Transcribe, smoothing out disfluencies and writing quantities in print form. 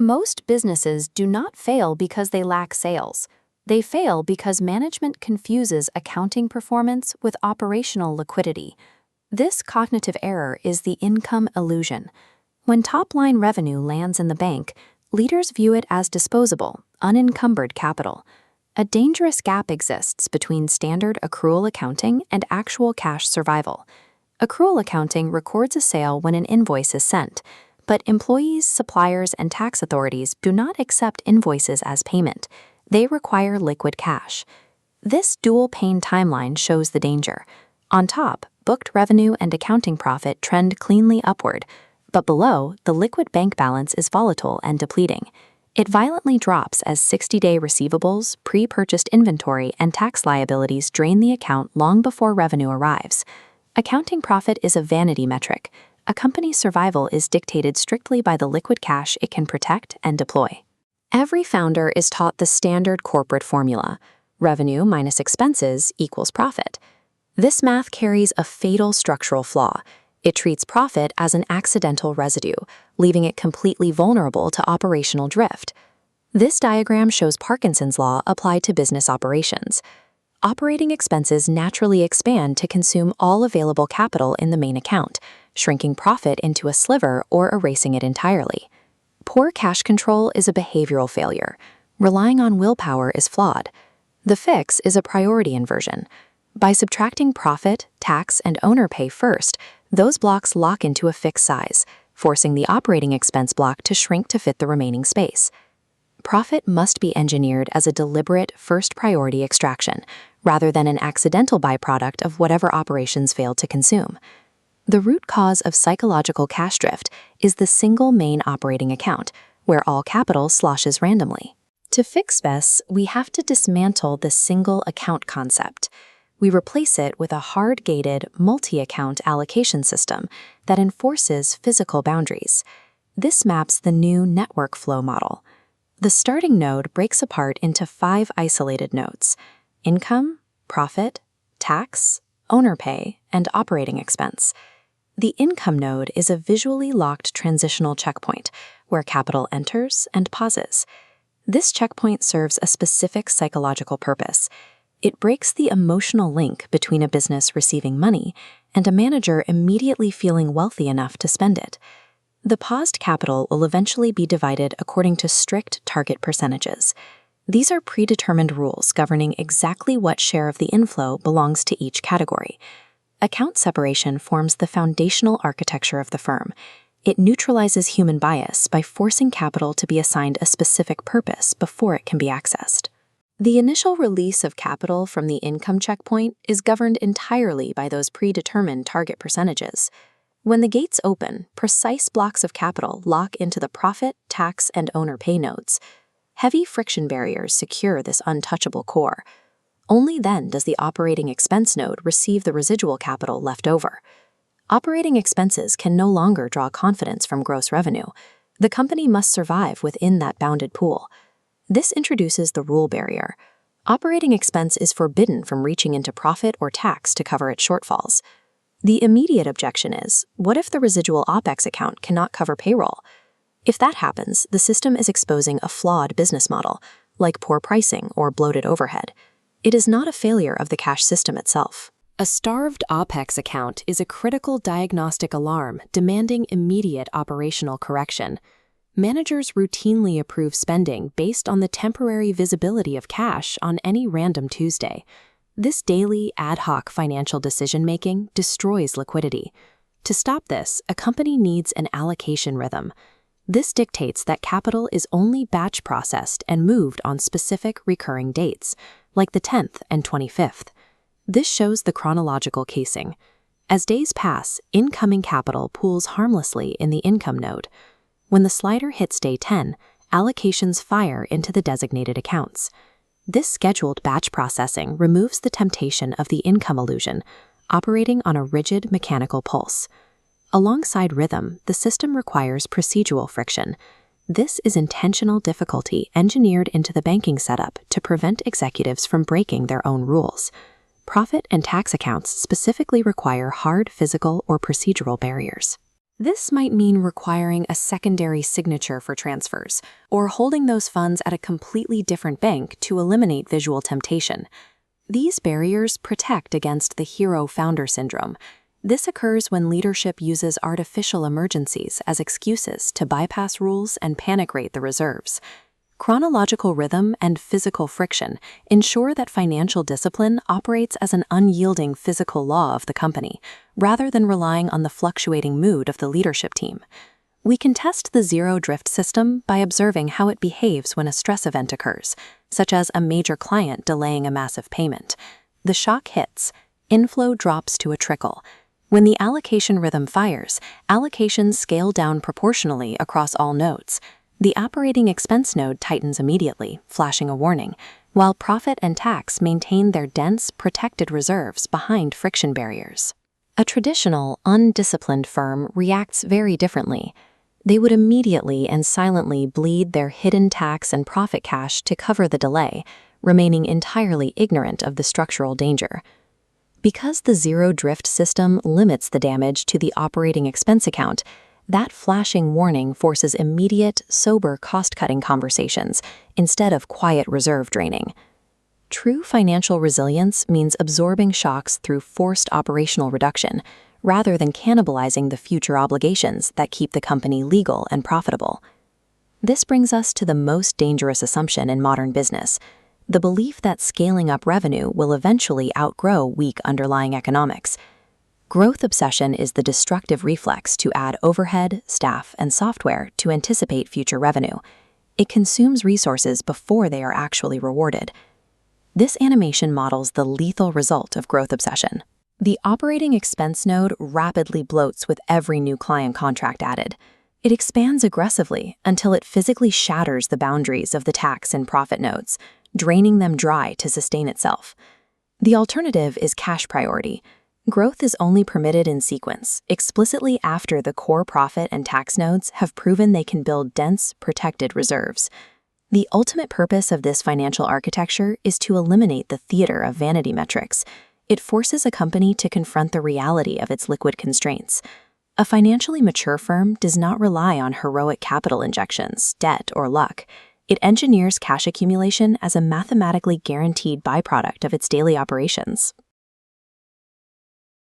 Most businesses do not fail because they lack sales. They fail because management confuses accounting performance with operational liquidity. This cognitive error is the income illusion. When top-line revenue lands in the bank, leaders view it as disposable, unencumbered capital. A dangerous gap exists between standard accrual accounting and actual cash survival. Accrual accounting records a sale when an invoice is sent, but employees, suppliers, and tax authorities do not accept invoices as payment. They require liquid cash. This dual-pane timeline shows the danger. On top, booked revenue and accounting profit trend cleanly upward, but below, the liquid bank balance is volatile and depleting. It violently drops as 60-day receivables, pre-purchased inventory, and tax liabilities drain the account long before revenue arrives. Accounting profit is a vanity metric. A company's survival is dictated strictly by the liquid cash it can protect and deploy. Every founder is taught the standard corporate formula: revenue minus expenses equals profit. This math carries a fatal structural flaw. It treats profit as an accidental residue, leaving it completely vulnerable to operational drift. This diagram shows Parkinson's law applied to business operations. Operating expenses naturally expand to consume all available capital in the main account, shrinking profit into a sliver or erasing it entirely. Poor cash control is a behavioral failure. Relying on willpower is flawed. The fix is a priority inversion. By subtracting profit, tax, and owner pay first, those blocks lock into a fixed size, forcing the operating expense block to shrink to fit the remaining space. Profit must be engineered as a deliberate first priority extraction, rather than an accidental byproduct of whatever operations failed to consume. The root cause of psychological cash drift is the single main operating account, where all capital sloshes randomly. To fix this, we have to dismantle the single account concept. We replace it with a hard-gated, multi-account allocation system that enforces physical boundaries. This maps the new network flow model. The starting node breaks apart into 5 isolated nodes: income, profit, tax, owner pay, and operating expense. The income node is a visually locked transitional checkpoint where capital enters and pauses. This checkpoint serves a specific psychological purpose. It breaks the emotional link between a business receiving money and a manager immediately feeling wealthy enough to spend it. The paused capital will eventually be divided according to strict target percentages. These are predetermined rules governing exactly what share of the inflow belongs to each category. Account separation forms the foundational architecture of the firm. It neutralizes human bias by forcing capital to be assigned a specific purpose before it can be accessed. The initial release of capital from the income checkpoint is governed entirely by those predetermined target percentages. When the gates open, precise blocks of capital lock into the profit, tax, and owner pay nodes. Heavy friction barriers secure this untouchable core. Only then does the operating expense node receive the residual capital left over. Operating expenses can no longer draw confidence from gross revenue. The company must survive within that bounded pool. This introduces the rule barrier. Operating expense is forbidden from reaching into profit or tax to cover its shortfalls. The immediate objection is, what if the residual OPEX account cannot cover payroll? If that happens, the system is exposing a flawed business model, like poor pricing or bloated overhead. It is not a failure of the cash system itself. A starved OPEX account is a critical diagnostic alarm demanding immediate operational correction. Managers routinely approve spending based on the temporary visibility of cash on any random Tuesday. This daily, ad hoc financial decision-making destroys liquidity. To stop this, a company needs an allocation rhythm. This dictates that capital is only batch processed and moved on specific recurring dates, like the 10th and 25th. This shows the chronological casing. As days pass, incoming capital pools harmlessly in the income node. When the slider hits day 10, allocations fire into the designated accounts. This scheduled batch processing removes the temptation of the income illusion, operating on a rigid mechanical pulse. Alongside rhythm, the system requires procedural friction. This is intentional difficulty engineered into the banking setup to prevent executives from breaking their own rules. Profit and tax accounts specifically require hard physical or procedural barriers. This might mean requiring a secondary signature for transfers, or holding those funds at a completely different bank to eliminate visual temptation. These barriers protect against the hero founder syndrome. This occurs when leadership uses artificial emergencies as excuses to bypass rules and panic rate the reserves. Chronological rhythm and physical friction ensure that financial discipline operates as an unyielding physical law of the company, rather than relying on the fluctuating mood of the leadership team. We can test the zero-drift system by observing how it behaves when a stress event occurs, such as a major client delaying a massive payment. The shock hits, inflow drops to a trickle. When the allocation rhythm fires, allocations scale down proportionally across all nodes. The operating expense node tightens immediately, flashing a warning, while profit and tax maintain their dense, protected reserves behind friction barriers. A traditional, undisciplined firm reacts very differently. They would immediately and silently bleed their hidden tax and profit cash to cover the delay, remaining entirely ignorant of the structural danger. Because the zero-drift system limits the damage to the operating expense account, that flashing warning forces immediate, sober cost-cutting conversations instead of quiet reserve draining. True financial resilience means absorbing shocks through forced operational reduction, rather than cannibalizing the future obligations that keep the company legal and profitable. This brings us to the most dangerous assumption in modern business: the belief that scaling up revenue will eventually outgrow weak underlying economics. Growth obsession is the destructive reflex to add overhead, staff, and software to anticipate future revenue. It consumes resources before they are actually rewarded. This animation models the lethal result of growth obsession. The operating expense node rapidly bloats with every new client contract added. It expands aggressively until it physically shatters the boundaries of the tax and profit nodes, draining them dry to sustain itself. The alternative is cash priority. Growth is only permitted in sequence, explicitly after the core profit and tax nodes have proven they can build dense, protected reserves. The ultimate purpose of this financial architecture is to eliminate the theater of vanity metrics. It forces a company to confront the reality of its liquid constraints. A financially mature firm does not rely on heroic capital injections, debt, or luck. It engineers cash accumulation as a mathematically guaranteed byproduct of its daily operations.